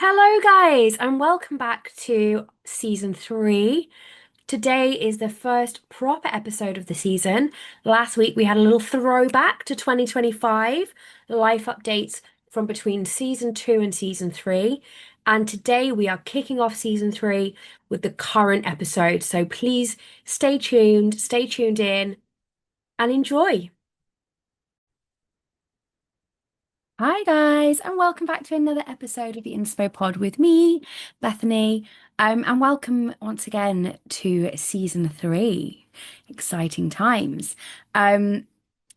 Hello, guys, and welcome back to season three. Today is the first proper episode of the season. Last week we had a little throwback to 2025, life updates from between season two and season three. And today we are kicking off season three with the current episode. So please stay tuned in, and enjoy. Hi guys, and welcome back to another episode of the Inspo Pod with me, Bethany. And welcome once again to season three. Exciting times. Um,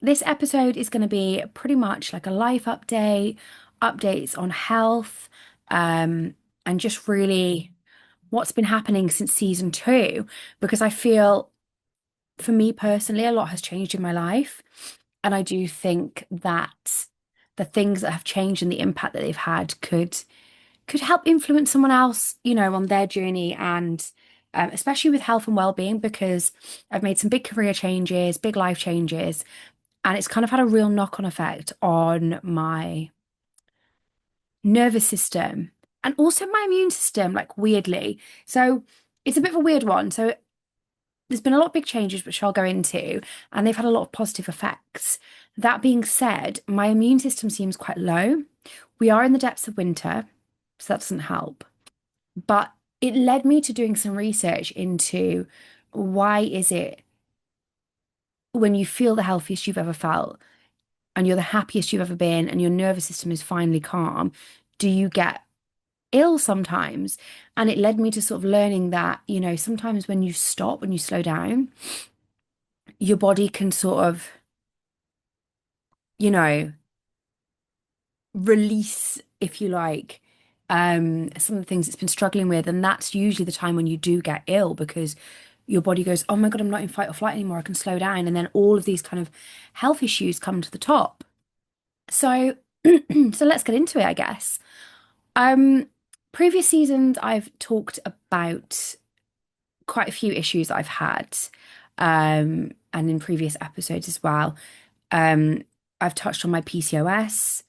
this episode is going to be pretty much like a life update, updates on health, and just really what's been happening since season two, because I feel for me personally, a lot has changed in my life. And I do think that the things that have changed and the impact that they've had could help influence someone else, on their journey and especially with health and well-being, because I've made some big career changes, big life changes, and it's kind of had a real knock-on effect on my nervous system and also my immune system, like weirdly. So it's a bit of a weird one. So there's been a lot of big changes, which I'll go into, and they've had a lot of positive effects. That being said, my immune system seems quite low. We are in the depths of winter, so that doesn't help. But it led me to doing some research into why is it when you feel the healthiest you've ever felt and you're the happiest you've ever been and your nervous system is finally calm, do you get ill sometimes? And it led me to sort of learning that, sometimes when you stop, when you slow down, your body can sort of, you know, release, if you like, some of the things it's been struggling with. And that's usually the time when you do get ill because your body goes, oh my God, I'm not in fight or flight anymore. I can slow down. And then all of these kind of health issues come to the top. So, so let's get into it, I guess. Um, Previous seasons, I've talked about quite a few issues that I've had, and in previous episodes as well. Um, I've touched on my PCOS.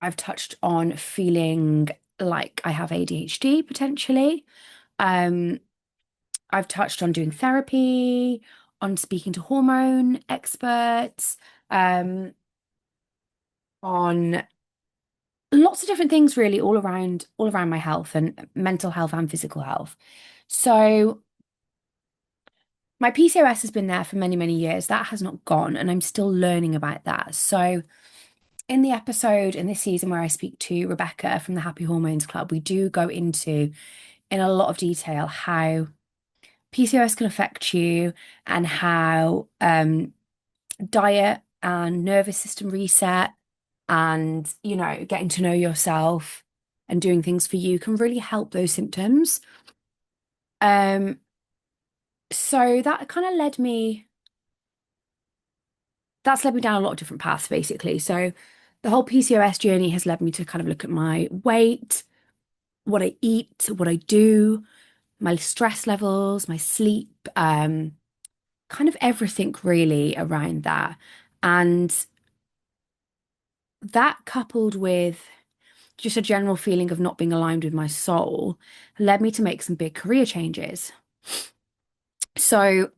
I've touched on feeling like I have ADHD potentially. Um, I've touched on doing therapy, on speaking to hormone experts, um, on lots of different things really all around my health and mental health and physical health. So my PCOS has been there for many, many years. That has not gone, and I'm still learning about that. So in the episode in this season where I speak to Rebecca from the Happy Hormones Club, we do go into in a lot of detail how PCOS can affect you and how diet and nervous system reset and, getting to know yourself and doing things for you can really help those symptoms. Um, so that kind of that's led me down a lot of different paths, basically. So the whole PCOS journey has led me to kind of look at my weight, what I eat, what I do, my stress levels, my sleep, kind of everything really around that. And that coupled with just a general feeling of not being aligned with my soul led me to make some big career changes. So,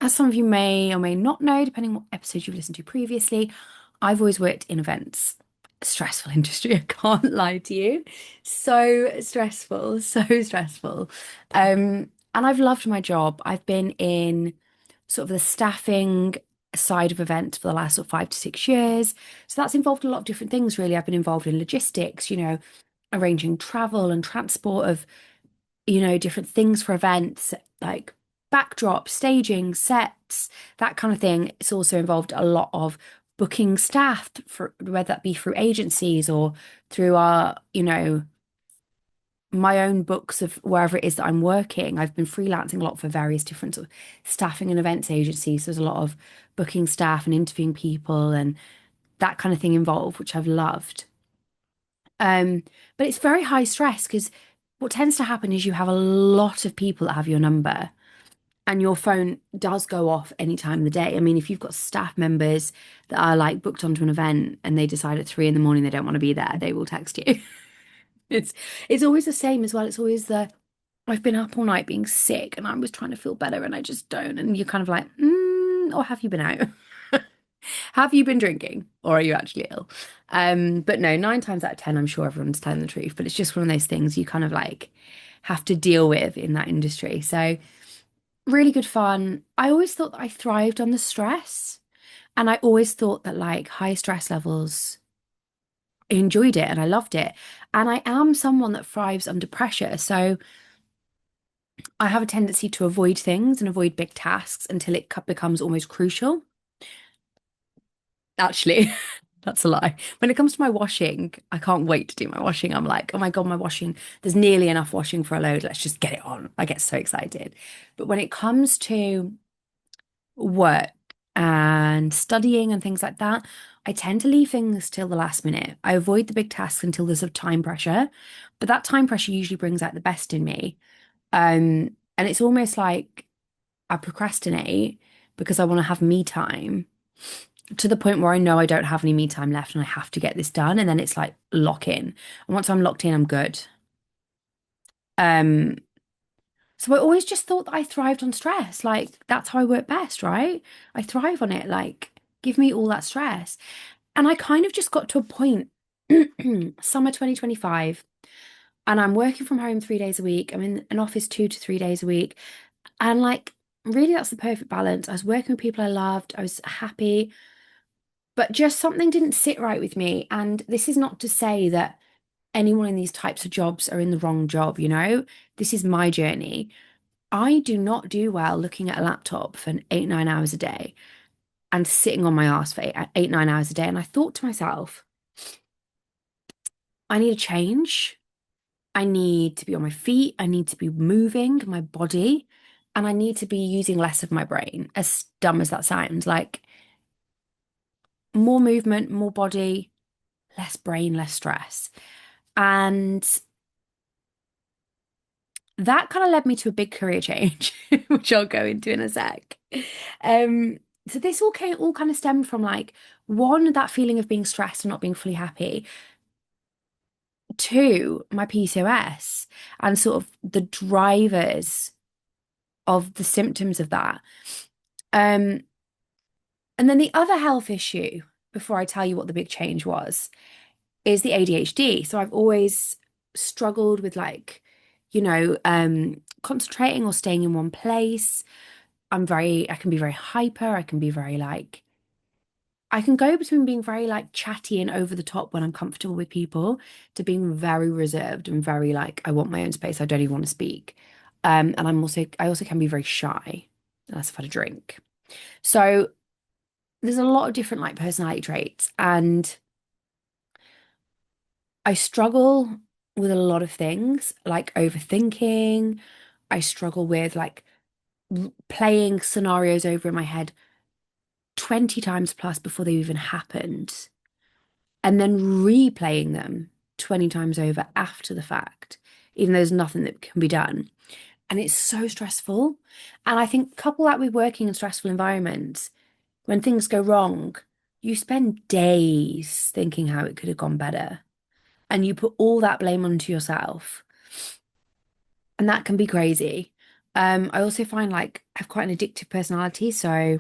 as some of you may or may not know, depending on what episodes you've listened to previously, I've always worked in events. Stressful industry, I can't lie to you. So stressful, so stressful. And I've loved my job. I've been in sort of the staffing side of events for the last sort of 5 to 6 years. So that's involved a lot of different things, really. I've been involved in logistics, arranging travel and transport of, different things for events like backdrops, staging, sets, that kind of thing. It's also involved a lot of booking staff for whether that be through agencies or through our, my own books of wherever it is that I'm working. I've been freelancing a lot for various different sort of staffing and events agencies. There's a lot of booking staff and interviewing people and that kind of thing involved, which I've loved. Um, but it's very high stress because what tends to happen is you have a lot of people that have your number and your phone does go off any time of the day. I mean, if you've got staff members that are like booked onto an event and they decide at 3 in the morning they don't want to be there, they will text you. It's it's always the same as well. It's always the I've been up all night being sick and I was trying to feel better and I just don't. And you're kind of like, or have you been out? Have you been drinking? Or are you actually ill? But no, 9 times out of 10, I'm sure everyone's telling the truth. But it's just one of those things you kind of like have to deal with in that industry. So really good fun. I always thought that I thrived on the stress. And I always thought that like high stress levels, I enjoyed it and I loved it. And I am someone that thrives under pressure. So I have a tendency to avoid things and avoid big tasks until it becomes almost crucial. Actually, that's a lie. When it comes to my washing, I can't wait to do my washing. I'm like, oh my God, my washing, there's nearly enough washing for a load. Let's just get it on. I get so excited. But when it comes to work and studying and things like that, I tend to leave things till the last minute. I avoid the big tasks until there's a time pressure, but that time pressure usually brings out the best in me. And it's almost like I procrastinate because I want to have me time to the point where I know I don't have any me time left and I have to get this done. And then it's like lock in. And once I'm locked in, I'm good. Um, so I always just thought that I thrived on stress. Like that's how I work best, right? I thrive on it. Like give me all that stress. And I kind of just got to a point, summer 2025, and I'm working from home 3 days a week. I'm in an office 2 to 3 days a week. And like, really, that's the perfect balance. I was working with people I loved, I was happy, but just something didn't sit right with me. And this is not to say that anyone in these types of jobs are in the wrong job, you know? This is my journey. I do not do well looking at a laptop for 8, 9 hours a day and sitting on my ass for 8, 9 hours a day. And I thought to myself, I need a change. I need to be on my feet. I need to be moving my body. And I need to be using less of my brain, as dumb as that sounds. Like more movement, more body, less brain, less stress. And that kind of led me to a big career change, which I'll go into in a sec. Um, so this all kind of stemmed from like one, that feeling of being stressed and not being fully happy. Two, my PCOS and sort of the drivers of the symptoms of that. Um, and then the other health issue, before I tell you what the big change was, is the ADHD. So I've always struggled with like, concentrating or staying in one place. I can be very hyper. I can be very like, I can go between being very like chatty and over the top when I'm comfortable with people to being very reserved and very like, I want my own space. I don't even want to speak. And I also can be very shy unless I've had a drink. So there's a lot of different like personality traits and I struggle with a lot of things like overthinking. I struggle with like playing scenarios over in my head 20 times plus before they even happened, and then replaying them 20 times over after the fact, even though there's nothing that can be done. And it's so stressful. And I think couple that with working in stressful environments, when things go wrong, you spend days thinking how it could have gone better. And you put all that blame onto yourself. And that can be crazy. I also find like I have quite an addictive personality. So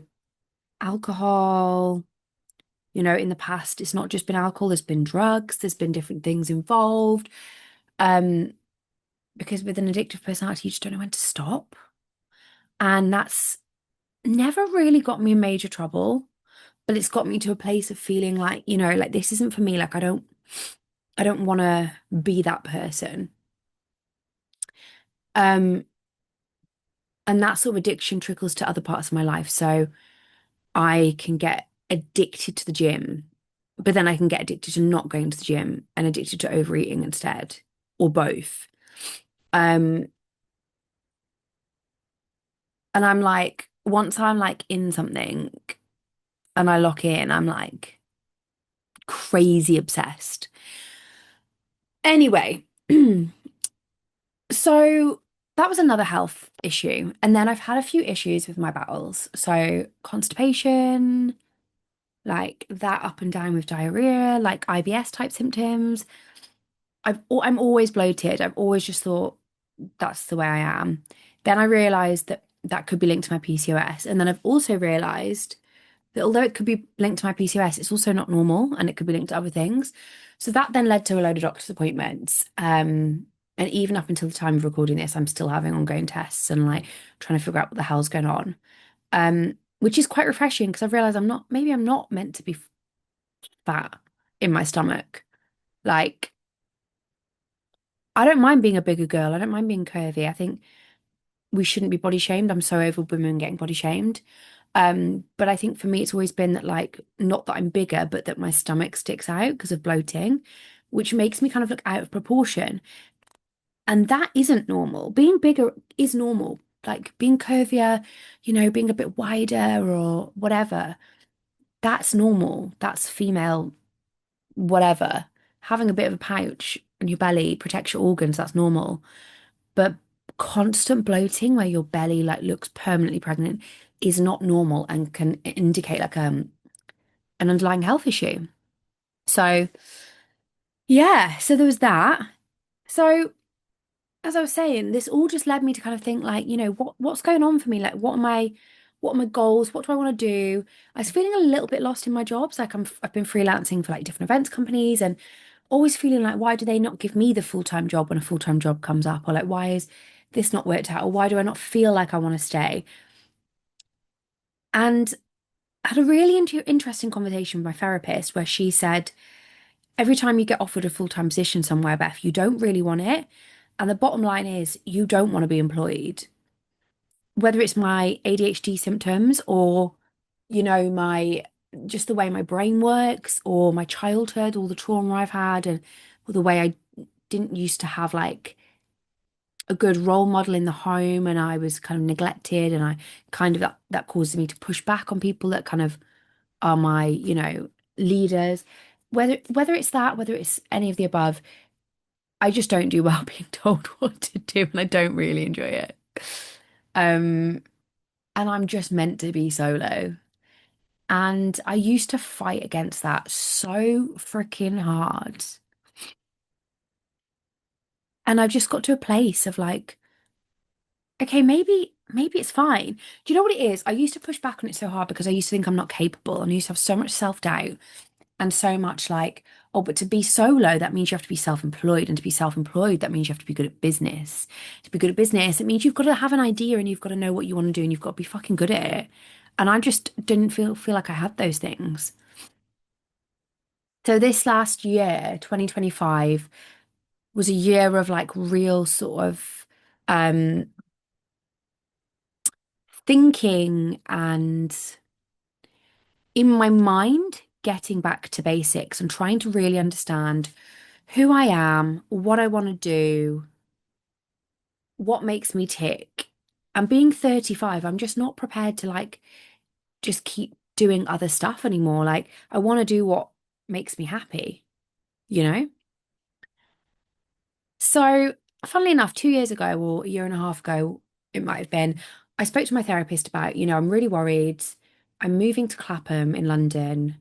alcohol, in the past, it's not just been alcohol, there's been drugs, there's been different things involved. Um, because with an addictive personality, you just don't know when to stop. And that's never really got me in major trouble, but it's got me to a place of feeling like, like this isn't for me. Like I don't want to be that person. Um, and that sort of addiction trickles to other parts of my life. So I can get addicted to the gym, but then I can get addicted to not going to the gym and addicted to overeating instead, or both. Um, and I'm like, once I'm like in something and I lock in, I'm like crazy obsessed. Anyway, so that was another health issue. And then I've had a few issues with my bowels. So constipation, like that up and down with diarrhea, like IBS type symptoms. I'm always bloated. I've always just thought that's the way I am. Then I realized that that could be linked to my PCOS. And then I've also realized that although it could be linked to my PCOS, it's also not normal and it could be linked to other things. So that then led to a load of doctor's appointments. And even up until the time of recording this, I'm still having ongoing tests and like trying to figure out what the hell's going on. Which is quite refreshing because I've realized maybe I'm not meant to be fat in my stomach. Like, I don't mind being a bigger girl. I don't mind being curvy. I think we shouldn't be body shamed. I'm so over women getting body shamed. But I think for me, it's always been that like, not that I'm bigger, but that my stomach sticks out because of bloating, which makes me kind of look out of proportion. And that isn't normal. Being bigger is normal. Like being curvier, being a bit wider or whatever, that's normal. That's female, whatever. Having a bit of a pouch in your belly protects your organs, that's normal. But constant bloating where your belly like looks permanently pregnant is not normal and can indicate like an underlying health issue. So yeah, so there was that. So as I was saying, this all just led me to kind of think like, what's going on for me? Like what are my goals? What do I want to do? I was feeling a little bit lost in my jobs. Like I've been freelancing for like different events companies and always feeling like why do they not give me the full-time job when a full-time job comes up? Or like why is this not worked out? Or why do I not feel like I want to stay? And I had a really interesting conversation with my therapist where she said, every time you get offered a full-time position somewhere, Beth, you don't really want it. And the bottom line is you don't want to be employed. Whether it's my ADHD symptoms or, my just the way my brain works or my childhood, all the trauma I've had and or the way I didn't used to have like a good role model in the home and I was kind of neglected and I kind of that causes me to push back on people that kind of are my, leaders. Whether it's that, whether it's any of the above, I just don't do well being told what to do and I don't really enjoy it. Um, and I'm just meant to be solo. And I used to fight against that so freaking hard. And I've just got to a place of like, okay, maybe it's fine. Do you know what it is? I used to push back on it so hard because I used to think I'm not capable and I used to have so much self-doubt and so much like, oh, but to be solo, that means you have to be self-employed. And to be self-employed, that means you have to be good at business. To be good at business, it means you've got to have an idea and you've got to know what you want to do and you've got to be fucking good at it. And I just didn't feel like I had those things. So this last year, 2025, was a year of like real sort of um thinking and in my mind getting back to basics and trying to really understand who I am, what I want to do, what makes me tick. And being 35, I'm just not prepared to like just keep doing other stuff anymore. Like I want to do what makes me happy, you know? So, funnily enough, 2 years ago or a year and a half ago, it might have been, I spoke to my therapist about, I'm really worried. I'm moving to Clapham in London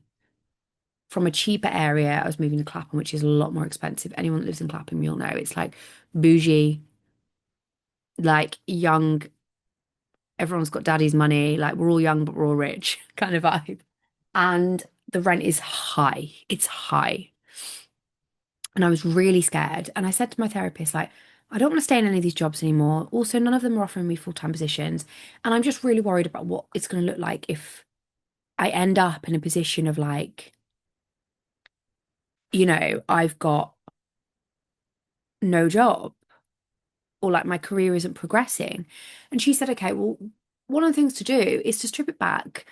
from a cheaper area. I was moving to Clapham, which is a lot more expensive. Anyone that lives in Clapham, you'll know it's like bougie, like young, everyone's got daddy's money, like we're all young, but we're all rich kind of vibe. And the rent is high. It's high. And I was really scared. And I said to my therapist, like, I don't want to stay in any of these jobs anymore. Also, none of them are offering me full-time positions. And I'm just really worried about what it's going to look like if I end up in a position of like, I've got no job or like my career isn't progressing. And she said, okay, well, one of the things to do is to strip it back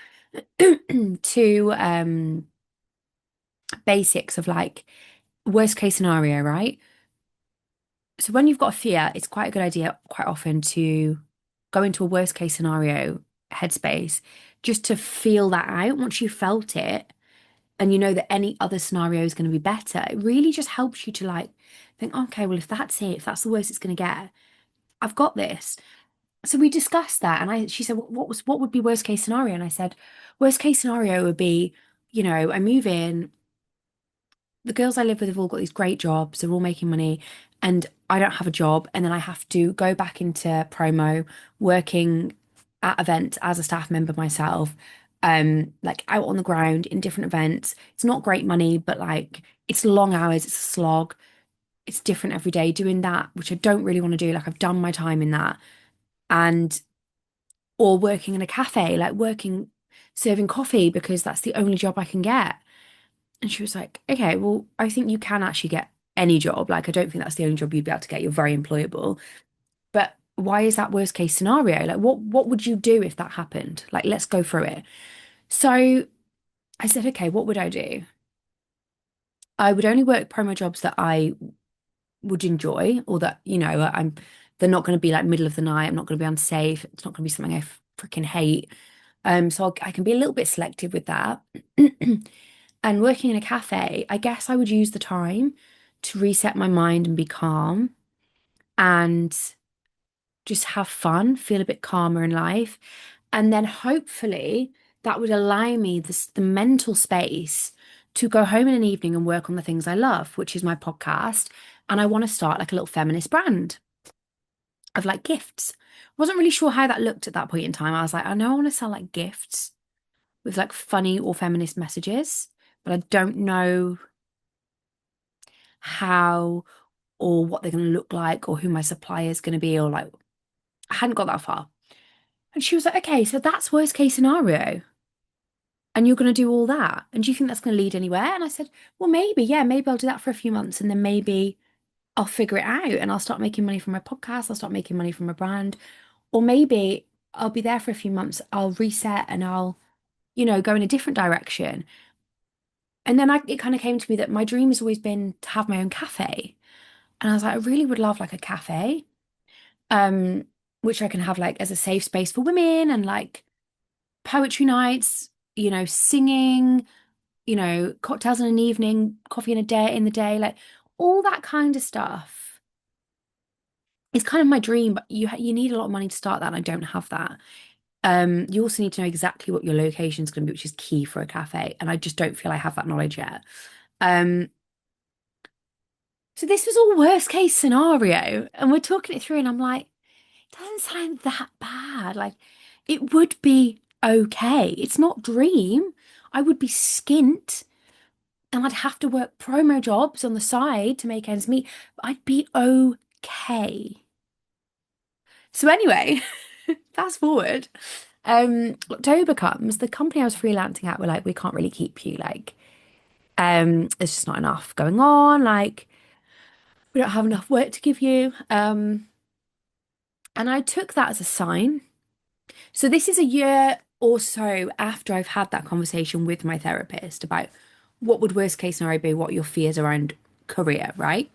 to basics of like worst case scenario, right? So when you've got a fear, it's quite a good idea quite often to go into a worst case scenario headspace just to feel that out. Once you've felt it and you know that any other scenario is going to be better, it really just helps you to like think, okay, well, if that's it, if that's the worst it's going to get, I've got this. So we discussed that and she said, what would be worst case scenario? And I said, worst case scenario would be, I move in, the girls I live with have all got these great jobs, they're all making money, and I don't have a job, and then I have to go back into promo, working at events as a staff member myself, like out on the ground in different events. It's not great money, but like it's long hours, it's a slog, it's different every day doing that, which I don't really want to do. Like I've done my time in that, and or working in a cafe, like working serving coffee because that's the only job I can get. And she was like, okay, well, I think you can actually get any job. Like, I don't think that's the only job you'd be able to get. You're very employable. But why is that worst case scenario? Like, what would you do if that happened? Like, let's go through it. So I said, okay, what would I do? I would only work promo jobs that I would enjoy or that, they're not going to be like middle of the night. I'm not going to be unsafe. It's not going to be something I freaking hate. So I can be a little bit selective with that. And working in a cafe, I guess I would use the time to reset my mind and be calm and just have fun, feel a bit calmer in life. And then hopefully that would allow me the mental space to go home in an evening and work on the things I love, which is my podcast. And I want to start like a little feminist brand of like gifts. Wasn't really sure how that looked at that point in time. I was like, I know I want to sell like gifts with like funny or feminist messages, but I don't know how or what they're going to look like or who my supplier is going to be or like I hadn't got that far. And she was like, okay, so that's worst case scenario. And you're going to do all that. And do you think that's going to lead anywhere? And I said, well, maybe, yeah, maybe I'll do that for a few months and then maybe I'll figure it out and I'll start making money from my podcast. I'll start making money from my brand. Or maybe I'll be there for a few months. I'll reset and I'll, go in a different direction. And then it kind of came to me that my dream has always been to have my own cafe. And I was like, I really would love like a cafe, um, which I can have like as a safe space for women and like poetry nights, singing, cocktails in an evening, coffee in the day, like all that kind of stuff. It's kind of my dream, but you need a lot of money to start that, and I don't have that. You also need to know exactly what your location is going to be, which is key for a cafe, and I just don't feel I have that knowledge yet. Um, so this was all worst case scenario, and we're talking it through, and I'm like, it doesn't sound that bad. Like, it would be okay. It's not dream. I would be skint, and I'd have to work promo jobs on the side to make ends meet, but I'd be okay. So anyway, fast forward. October comes, the company I was freelancing at were like, we can't really keep you. Like, there's just not enough going on. Like, we don't have enough work to give you. And I took that as a sign. So this is a year or so after I've had that conversation with my therapist about what would worst case scenario be, what are your fears around career, right?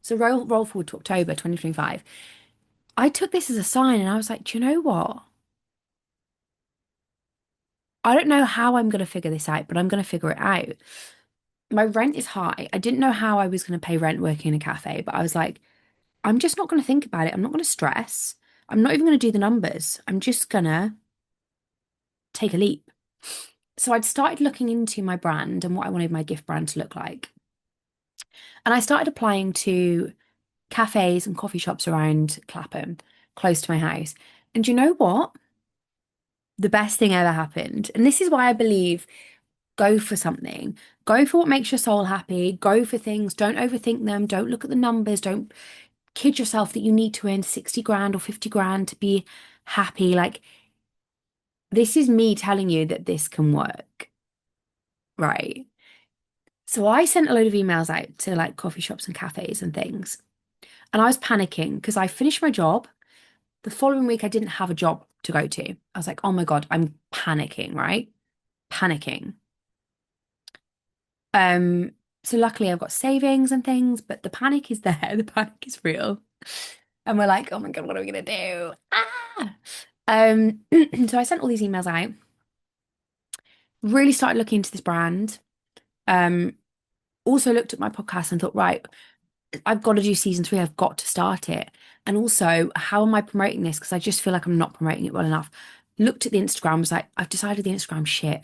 So roll forward to October 2025. I took this as a sign and I was like, do you know what? I don't know how I'm going to figure this out, but I'm going to figure it out. My rent is high. I didn't know how I was going to pay rent working in a cafe, but I was like, I'm just not going to think about it. I'm not going to stress. I'm not even going to do the numbers. I'm just going to take a leap. So I'd started looking into my brand and what I wanted my gift brand to look like. And I started applying to cafes and coffee shops around Clapham, close to my house. And you know what? The best thing ever happened. And this is why I believe go for something. Go for what makes your soul happy. Go for things. Don't overthink them. Don't look at the numbers. Don't kid yourself that you need to earn 60 grand or 50 grand to be happy. Like, this is me telling you that this can work, right? So I sent a load of emails out to like coffee shops and cafes and things. And I was panicking because I finished my job. The following week, I didn't have a job to go to. I was like, oh my God, I'm panicking, right? Panicking. Um, so luckily I've got savings and things, but the panic is there. The panic is real. And we're like, oh my God, what are we gonna do? Ah! Um, so I sent all these emails out, really started looking into this brand. Um, also looked at my podcast and thought, right, I've got to do season 3. I've got to start it. And also, how am I promoting this? Because I just feel like I'm not promoting it well enough. Looked at the Instagram, was like, I've decided the Instagram shit.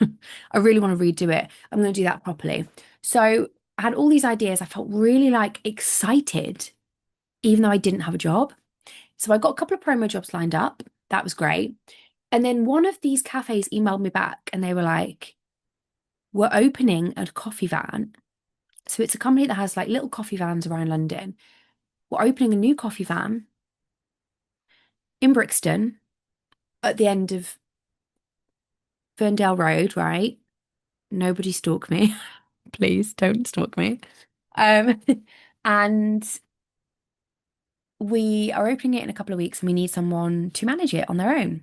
I really want to redo it. I'm going to do that properly. So I had all these ideas. I felt really like excited, even though I didn't have a job. So I got a couple of promo jobs lined up. That was great. And then one of these cafes emailed me back and they were like, we're opening a coffee van. So it's a company that has like little coffee vans around London. We're opening a new coffee van in Brixton at the end of Ferndale Road, right? Nobody stalk me. Please don't stalk me. Um, and we are opening it in a couple of weeks and we need someone to manage it on their own.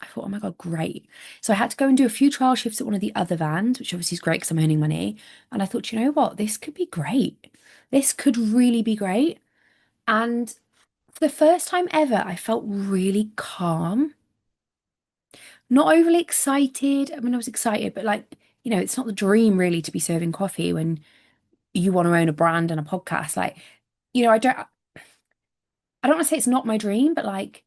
I thought, oh my God, great. So I had to go and do a few trial shifts at one of the other vans, which obviously is great because I'm earning money. And I thought, you know what? This could be great. This could really be great. And for the first time ever, I felt really calm, not overly excited. I mean, I was excited, but like, it's not the dream really to be serving coffee when you want to own a brand and a podcast. Like, I don't want to say it's not my dream, but like,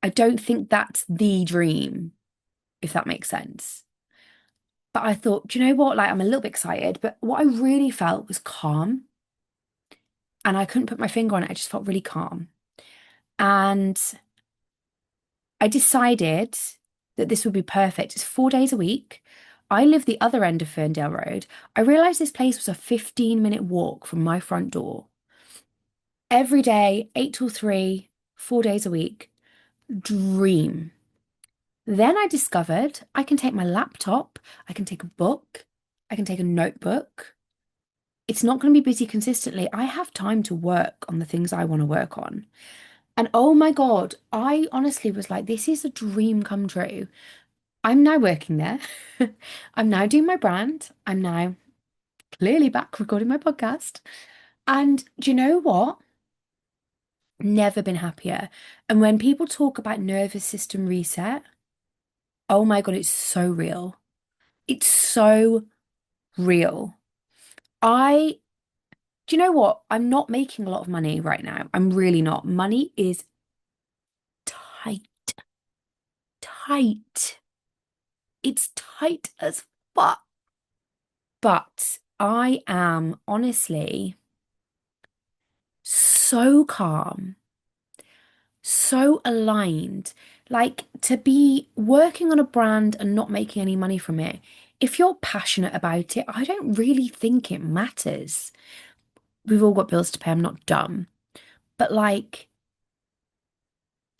I don't think that's the dream, if that makes sense. But I thought, do you know what? Like, I'm a little bit excited, but what I really felt was calm. And I couldn't put my finger on it. I just felt really calm. And I decided that this would be perfect. It's 4 days a week. I live the other end of Ferndale Road. I realized this place was a 15-minute walk from my front door. Every day, 8 till 3, 4 days a week. Dream. Then I discovered I can take my laptop, I can take a book, I can take a notebook. It's not going to be busy consistently. I have time to work on the things I want to work on. And oh my God, I honestly was like, this is a dream come true. I'm now working there. I'm now doing my brand. I'm now clearly back recording my podcast. And do you know what? Never been happier. And when people talk about nervous system reset, oh my God, it's so real. It's so real. I, do you know what? I'm not making a lot of money right now. I'm really not. Money is tight, tight. It's tight as fuck. But I am honestly so calm, so aligned. Like to be working on a brand and not making any money from it. If you're passionate about it, I don't really think it matters. We've all got bills to pay. I'm not dumb. But like,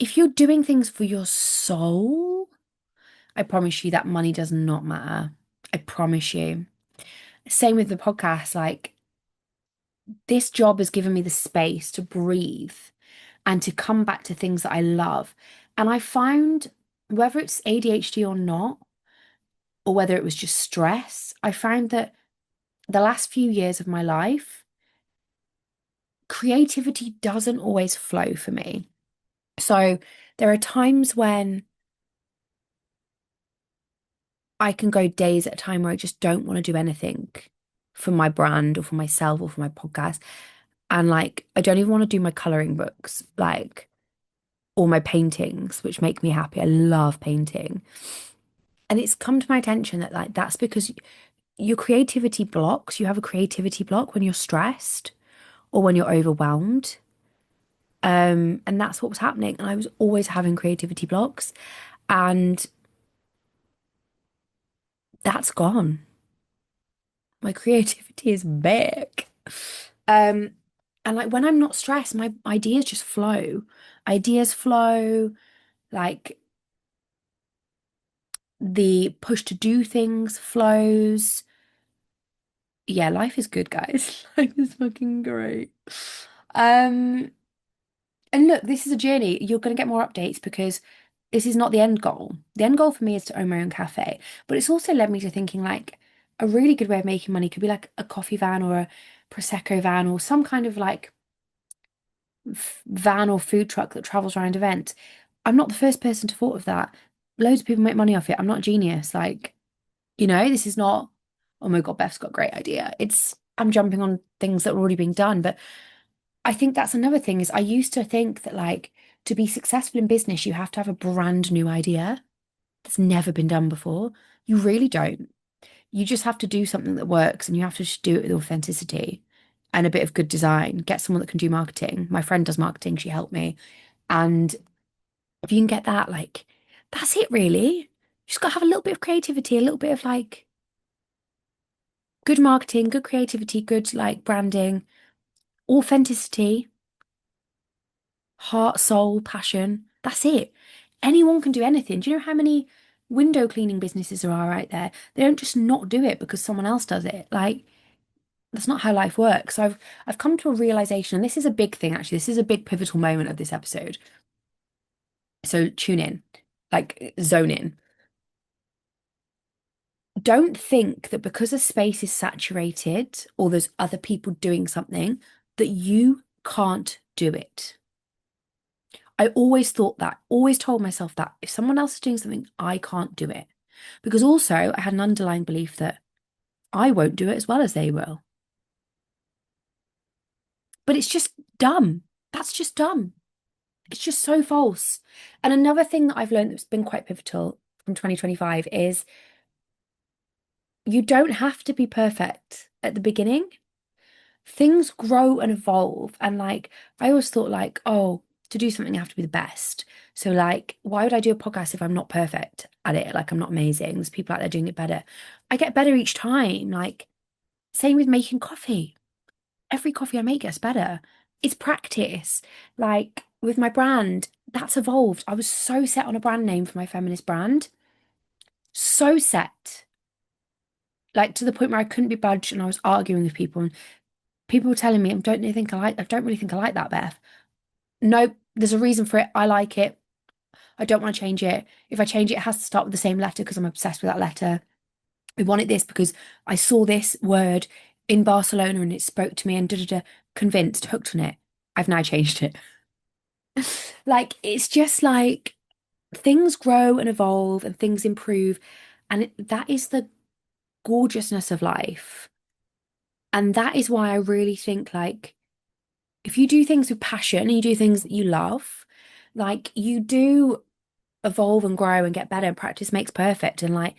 if you're doing things for your soul, I promise you that money does not matter. I promise you. Same with the podcast. Like, this job has given me the space to breathe and to come back to things that I love. And I found, whether it's ADHD or not, or whether it was just stress, I found that the last few years of my life, creativity doesn't always flow for me. So there are times when I can go days at a time where I just don't want to do anything for my brand or for myself or for my podcast. And like, I don't even want to do my coloring books, like, or my paintings, which make me happy. I love painting. And it's come to my attention that, like, that's because your creativity blocks, you have a creativity block when you're stressed or when you're overwhelmed. And that's what was happening. And I was always having creativity blocks, and that's gone. My creativity is back. Um, and like when I'm not stressed, my ideas just flow. Ideas flow, like the push to do things flows. Yeah, life is good, guys. Life is fucking great. Um, and look, this is a journey. You're going to get more updates because this is not the end goal. The end goal for me is to own my own cafe, but it's also led me to thinking like a really good way of making money could be like a coffee van or a prosecco van or some kind of like van or food truck that travels around events. I'm not the first person to thought of that. Loads of people make money off it. I'm not a genius. Like, this is not, oh my God, Beth's got a great idea. It's I'm jumping on things that are already being done. But I think that's another thing is I used to think that like to be successful in business, you have to have a brand new idea that's never been done before. You really don't. You just have to do something that works and you have to just do it with authenticity and a bit of good design. Get someone that can do marketing. My friend does marketing, she helped me. And if you can get that, like, that's it really. You just got to have a little bit of creativity, a little bit of like good marketing, good creativity, good like branding, authenticity, heart, soul, passion. That's it. Anyone can do anything. Do you know how many window cleaning businesses there are out there? They don't just not do it because someone else does it. Like, that's not how life works. So I've come to a realization, and this is a big thing actually. This is a big pivotal moment of this episode. So tune in, like zone in. Don't think that because a space is saturated or there's other people doing something that you can't do it. I always thought that, always told myself that if someone else is doing something, I can't do it. Because also I had an underlying belief that I won't do it as well as they will. But it's just dumb. That's just dumb. It's just so false. And another thing that I've learned that's been quite pivotal from 2025 is you don't have to be perfect at the beginning. Things grow and evolve. And like, I always thought, like, oh, to do something, I have to be the best. So, like, why would I do a podcast if I'm not perfect at it? Like, I'm not amazing. There's people out there doing it better. I get better each time. Like, same with making coffee. Every coffee I make gets better. It's practice. Like, with my brand, that's evolved. I was so set on a brand name for my feminist brand. So set. Like, to the point where I couldn't be budged and I was arguing with people. And people were telling me, I don't really think I like that, Beth. No, there's a reason for it. I like it. I don't want to change it. If I change it, it has to start with the same letter because I'm obsessed with that letter. I wanted this because I saw this word in Barcelona and it spoke to me and da da da. Convinced, hooked on it. I've now changed it. Like, it's just like things grow and evolve and things improve. And that is the gorgeousness of life. And that is why I really think, like, if you do things with passion and you do things that you love, like, you do evolve and grow and get better, and practice makes perfect. And like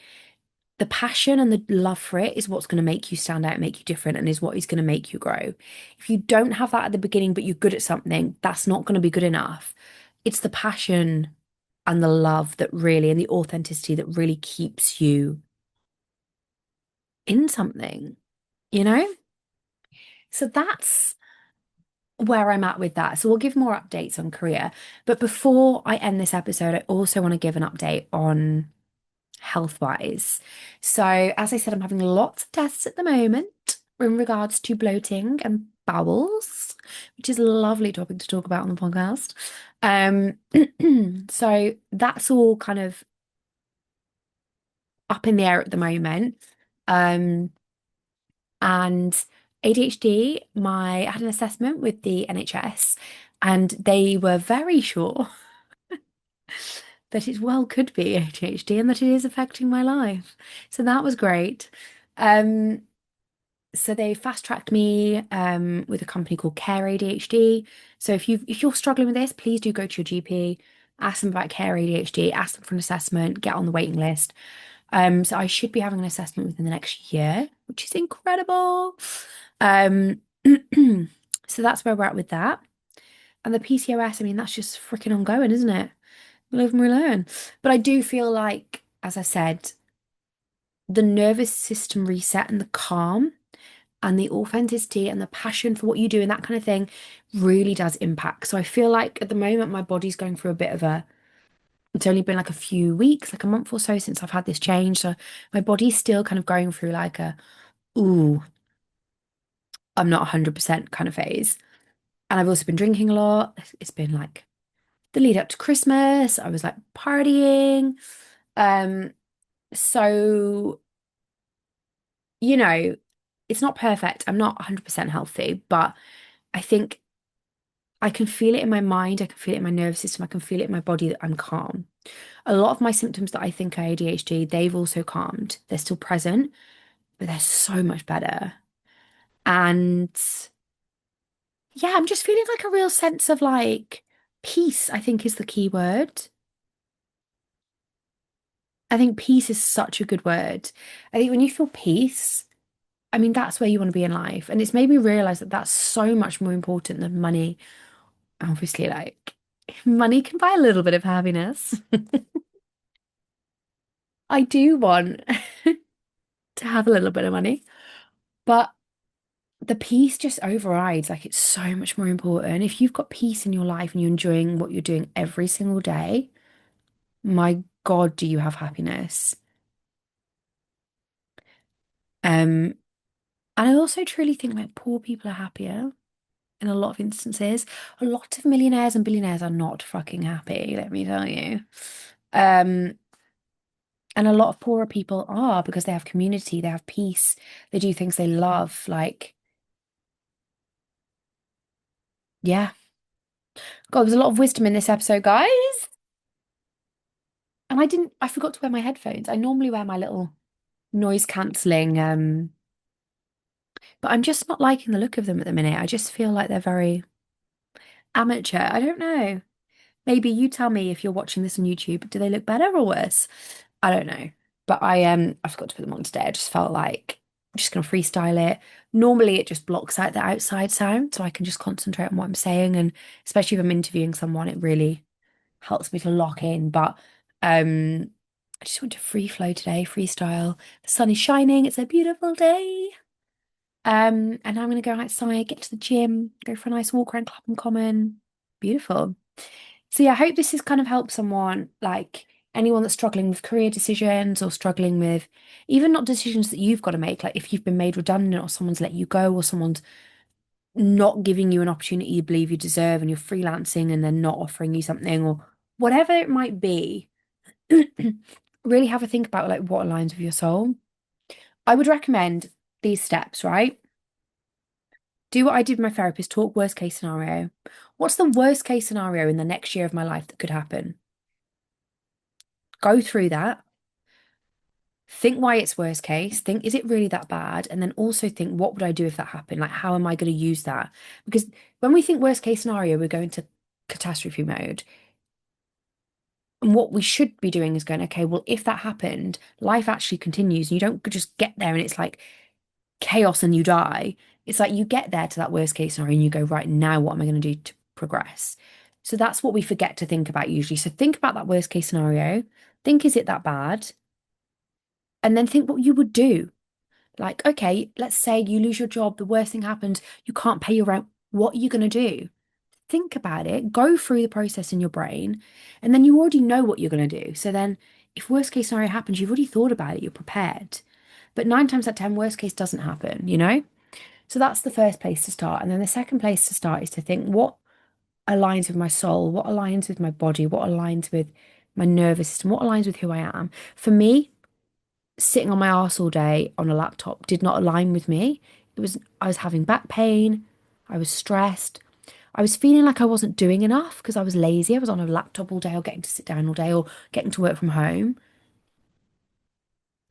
the passion and the love for it is what's going to make you stand out and make you different and is what is going to make you grow. If you don't have that at the beginning, but you're good at something, that's not going to be good enough. It's the passion and the love that really, and the authenticity that really keeps you in something, you know? So that's where I'm at with that. So we'll give more updates on career. But before I end this episode, I also want to give an update on health wise. So, as I said, I'm having lots of tests at the moment in regards to bloating and bowels, which is a lovely topic to talk about on the podcast. Um, so that's all kind of up in the air at the moment. Um, and ADHD, I had an assessment with the NHS, and they were very sure that it well could be ADHD and that it is affecting my life. So that was great. Um, so they fast tracked me with a company called Care ADHD. So if you're struggling with this, please do go to your GP, ask them about Care ADHD, ask them for an assessment, get on the waiting list. So I should be having an assessment within the next year, which is incredible. Um, so that's where we're at with that. And the PCOS, I mean, that's just freaking ongoing, isn't it? We live and we learn. But I do feel like, as I said, the nervous system reset and the calm and the authenticity and the passion for what you do and that kind of thing really does impact. So I feel like at the moment my body's going through a bit of it's only been like a few weeks, like a month or so since I've had this change. So my body's still kind of going through like ooh, I'm not 100% kind of phase. And I've also been drinking a lot. It's been like the lead up to Christmas. I was like partying. Um, so, you know, it's not perfect. I'm not 100% healthy, but I think I can feel it in my mind. I can feel it in my nervous system. I can feel it in my body that I'm calm. A lot of my symptoms that I think are ADHD, they've also calmed. They're still present, but they're so much better. And yeah, I'm just feeling like a real sense of like peace, I think is the key word. I think peace is such a good word. I think when you feel peace, I mean, that's where you want to be in life. And it's made me realize that that's so much more important than money. Obviously, like, money can buy a little bit of happiness. I do want to have a little bit of money, but the peace just overrides. Like, it's so much more important. If you've got peace in your life and you're enjoying what you're doing every single day, my God, do you have happiness? Um, and I also truly think like poor people are happier in a lot of instances. A lot of millionaires and billionaires are not fucking happy, let me tell you. Um, and a lot of poorer people are because they have community, they have peace, they do things they love. Like, yeah. God, there's a lot of wisdom in this episode, guys. And I forgot to wear my headphones. I normally wear my little noise cancelling, but I'm just not liking the look of them at the minute. I just feel like they're very amateur. I don't know. Maybe you tell me if you're watching this on YouTube, do they look better or worse? I don't know. But I forgot to put them on today. I just felt like I'm just gonna freestyle it. Normally it just blocks out the outside sound so I can just concentrate on what I'm saying. And especially if I'm interviewing someone, it really helps me to lock in. But um I just want to free flow today, freestyle. The sun is shining, it's a beautiful day. And now I'm gonna go outside, get to the gym, go for a nice walk around Clapham Common. Beautiful. So yeah, I hope this has kind of helped someone, like anyone that's struggling with career decisions or struggling with even not decisions that you've got to make, like if you've been made redundant or someone's let you go or someone's not giving you an opportunity you believe you deserve and you're freelancing and they're not offering you something or whatever it might be. Really have a think about like what aligns with your soul. I would recommend these steps, right? Do what I did with my therapist, talk worst case scenario. What's the worst case scenario in the next year of my life that could happen? Go through that. Think why it's worst case. Think, is it really that bad? And then also think, what would I do if that happened? Like, how am I going to use that? Because when we think worst case scenario, we're going to catastrophe mode. And what we should be doing is going, okay, well, if that happened, life actually continues. And you don't just get there and it's like chaos and you die. It's like you get there to that worst case scenario and you go, right, now what am I going to do to progress? So that's what we forget to think about usually. So think about that worst case scenario. Think, is it that bad? And then think what you would do. Like, okay, let's say you lose your job, the worst thing happens, you can't pay your rent. What are you going to do? Think about it, go through the process in your brain, and then you already know what you're going to do. So then, if worst case scenario happens, you've already thought about it, you're prepared. But nine times out of 10, worst case doesn't happen, you know? So that's the first place to start. And then the second place to start is to think what aligns with my soul, what aligns with my body, what aligns with my nervous system, what aligns with who I am. For me, sitting on my arse all day on a laptop did not align with me. I was having back pain, I was stressed, I was feeling like I wasn't doing enough because I was lazy. I was on a laptop all day or getting to sit down all day or getting to work from home.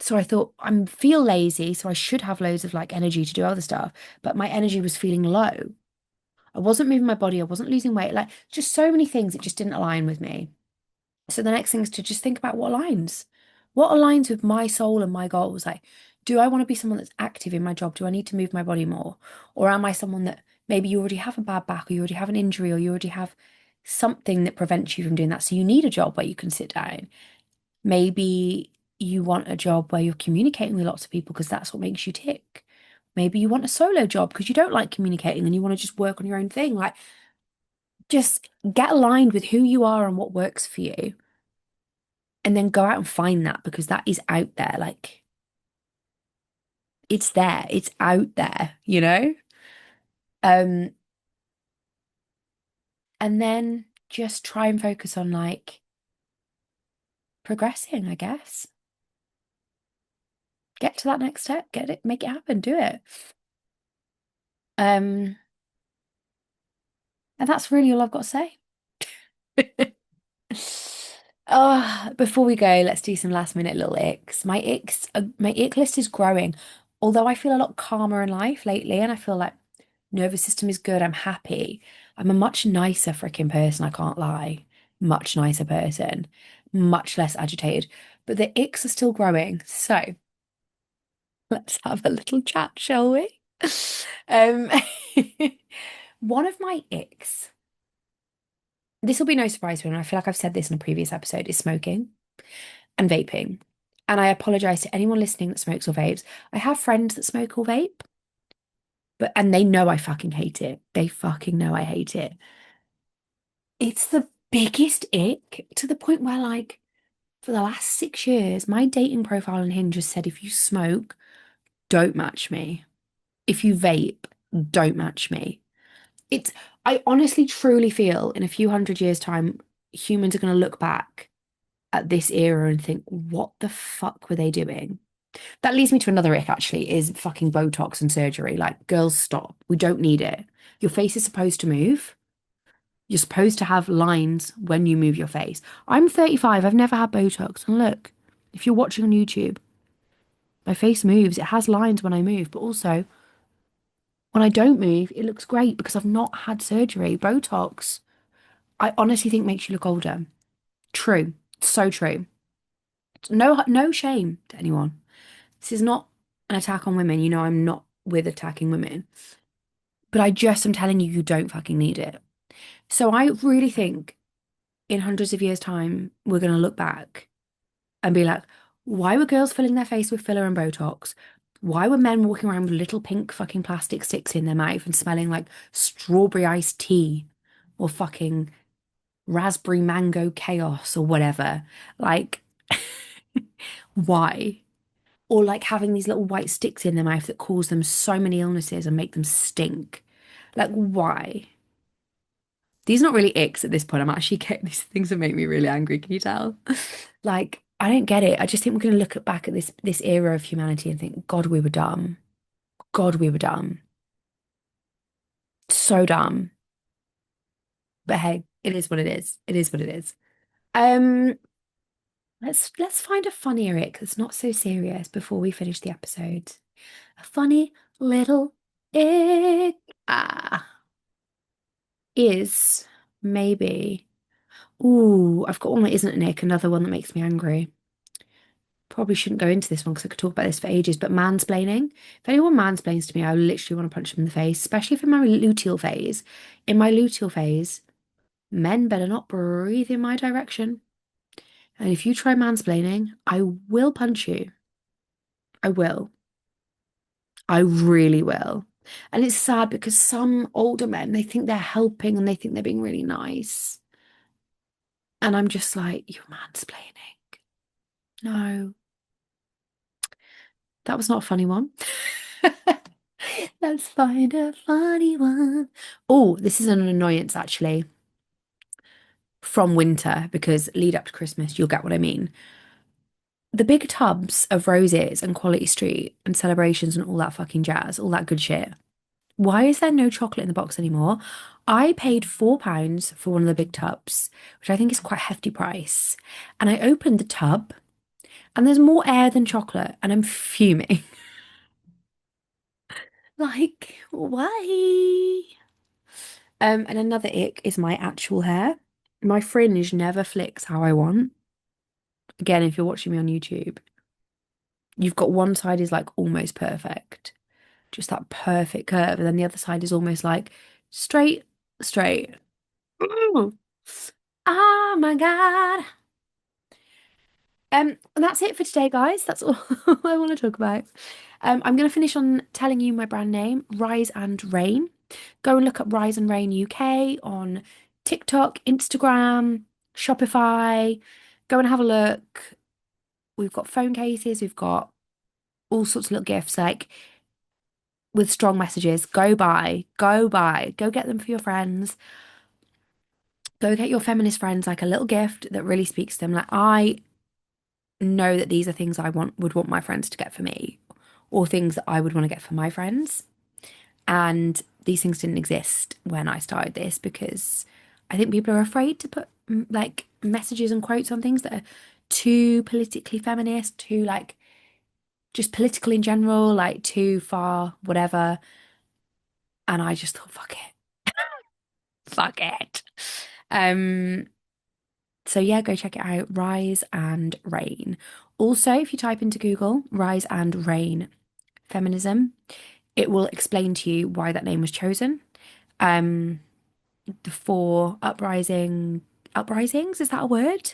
So I thought I feel lazy, so I should have loads of like energy to do other stuff, but my energy was feeling low. I wasn't moving my body, I wasn't losing weight, like just so many things that just didn't align with me. So the next thing is to just think about what aligns. What aligns with my soul and my goals? Like, do I want to be someone that's active in my job? Do I need to move my body more? Or am I someone that maybe you already have a bad back or you already have an injury or you already have something that prevents you from doing that? So you need a job where you can sit down. Maybe you want a job where you're communicating with lots of people because that's what makes you tick. Maybe you want a solo job because you don't like communicating and you want to just work on your own thing. Like, just get aligned with who you are and what works for you and then go out and find that because that is out there. Like it's there, it's out there, you know? Um, and then just try and focus on like progressing, I guess. Get to that next step, get it, make it happen, do it. Um, and that's really all I've got to say. Oh, before we go, let's do some last minute little icks. My ick list is growing. Although I feel a lot calmer in life lately, and I feel like nervous system is good. I'm happy. I'm a much nicer freaking person, I can't lie. Much nicer person, much less agitated. but the icks are still growing. So let's have a little chat, shall we? Um, one of my icks, this will be no surprise to anyone. I feel like I've said this in a previous episode, is smoking and vaping. And I apologize to anyone listening that smokes or vapes. I have friends that smoke or vape, and they know I fucking hate it. They fucking know I hate it. It's the biggest ick to the point where, like, for the last 6 years, my dating profile on Hinge has said if you smoke, don't match me. If you vape, don't match me. It's, I honestly truly feel in a few hundred years' time, humans are going to look back at this era and think, what the fuck were they doing? That leads me to another ick, actually, is fucking Botox and surgery. Like, girls, stop. We don't need it. Your face is supposed to move. You're supposed to have lines when you move your face. I'm 35. I've never had Botox. And look, if you're watching on YouTube, my face moves. It has lines when I move, but also when I don't move, it looks great because I've not had surgery. Botox, I honestly think makes you look older. True. So true. No, no shame to anyone. This is not an attack on women. You know, I'm not with attacking women, but I just am telling you, you don't fucking need it. So I really think in hundreds of years' time, we're going to look back and be like, why were girls filling their face with filler and Botox? Why were men walking around with little pink fucking plastic sticks in their mouth and smelling like strawberry iced tea or fucking raspberry mango chaos or whatever? Like, why? Or like having these little white sticks in their mouth that cause them so many illnesses and make them stink. Like, why? These are not really icks at this point. I'm actually getting these things that make me really angry. Can you tell? Like, I don't get it. I just think we're going to look back at this era of humanity and think, God, we were dumb. God, we were dumb. So dumb. But hey, it is what it is. It is what it is. Um, let's find a funnier ick that's not so serious before we finish the episode. A funny little ick is maybe. Ooh, I've got one that isn't an ick, another one that makes me angry. Probably shouldn't go into this one because I could talk about this for ages, but mansplaining. If anyone mansplains to me, I literally want to punch them in the face, especially if in my luteal phase. In my luteal phase, men better not breathe in my direction. And if you try mansplaining, I will punch you. I will. I really will. And it's sad because some older men, they think they're helping and they think they're being really nice. And I'm just like, you're mansplaining. No, that was not a funny one. Let's find a funny one. Oh, this is an annoyance actually from winter because lead up to Christmas, you'll get what I mean. The big tubs of roses and Quality Street and celebrations and all that fucking jazz, all that good shit. Why is there no chocolate in the box anymore? I paid £4 for one of the big tubs, which I think is quite a hefty price. And I opened the tub and there's more air than chocolate, and I'm fuming. Like, why? And another ick is my actual hair. My fringe never flicks how I want. Again, if you're watching me on YouTube, you've got one side is like almost perfect, just that perfect curve, and then the other side is almost like straight, straight. Ooh. Oh my God. And that's it for today, guys. That's all I want to talk about. I'm going to finish on telling you my brand name, Rise and Rain. Go and look up Rise and Rain UK on TikTok, Instagram, Shopify. Go and have a look. We've got phone cases, we've got all sorts of little gifts, like with strong messages. Go buy, go get them for your friends. Go get your feminist friends like a little gift that really speaks to them. Like, I know that these are things I would want my friends to get for me, or things that I would want to get for my friends. And these things didn't exist when I started this because I think people are afraid to put like messages and quotes on things that are too politically feminist, too like just political in general, like too far, whatever. And I just thought, fuck it. Fuck it. Um, So yeah, go check it out. Rise and Reign. Also, if you type into Google Rise and Reign feminism, it will explain to you why that name was chosen. Um, the four uprisings, is that a word?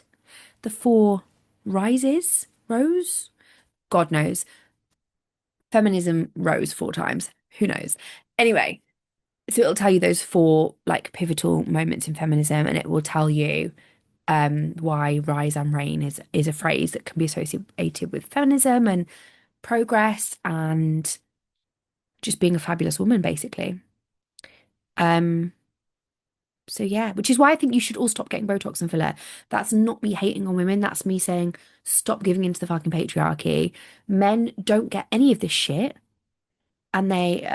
The four rises, rose? God knows. Feminism rose four times. Who knows? Anyway, so it'll tell you those four like pivotal moments in feminism, and it will tell you why rise and reign is a phrase that can be associated with feminism and progress and just being a fabulous woman, basically. Um, so yeah, which is why I think you should all stop getting Botox and filler. That's not me hating on women. That's me saying stop giving into the fucking patriarchy. Men don't get any of this shit, and they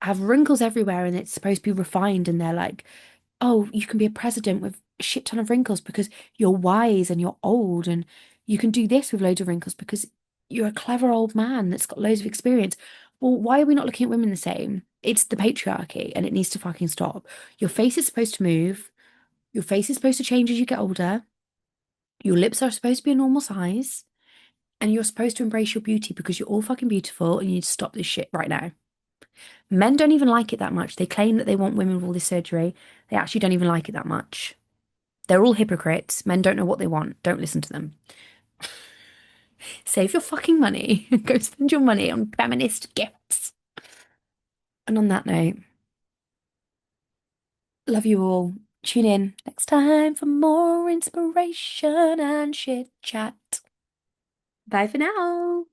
have wrinkles everywhere, and it's supposed to be refined, and they're like, oh, you can be a president with a shit ton of wrinkles because you're wise and you're old, and you can do this with loads of wrinkles because you're a clever old man that's got loads of experience. Well, why are we not looking at women the same? It's the patriarchy and it needs to fucking stop. Your face is supposed to move. Your face is supposed to change as you get older. Your lips are supposed to be a normal size. And you're supposed to embrace your beauty because you're all fucking beautiful and you need to stop this shit right now. Men don't even like it that much. They claim that they want women with all this surgery. They actually don't even like it that much. They're all hypocrites. Men don't know what they want. Don't listen to them. Save your fucking money. Go spend your money on feminist gifts. And on that note, love you all. Tune in next time for more inspiration and chit chat. Bye for now.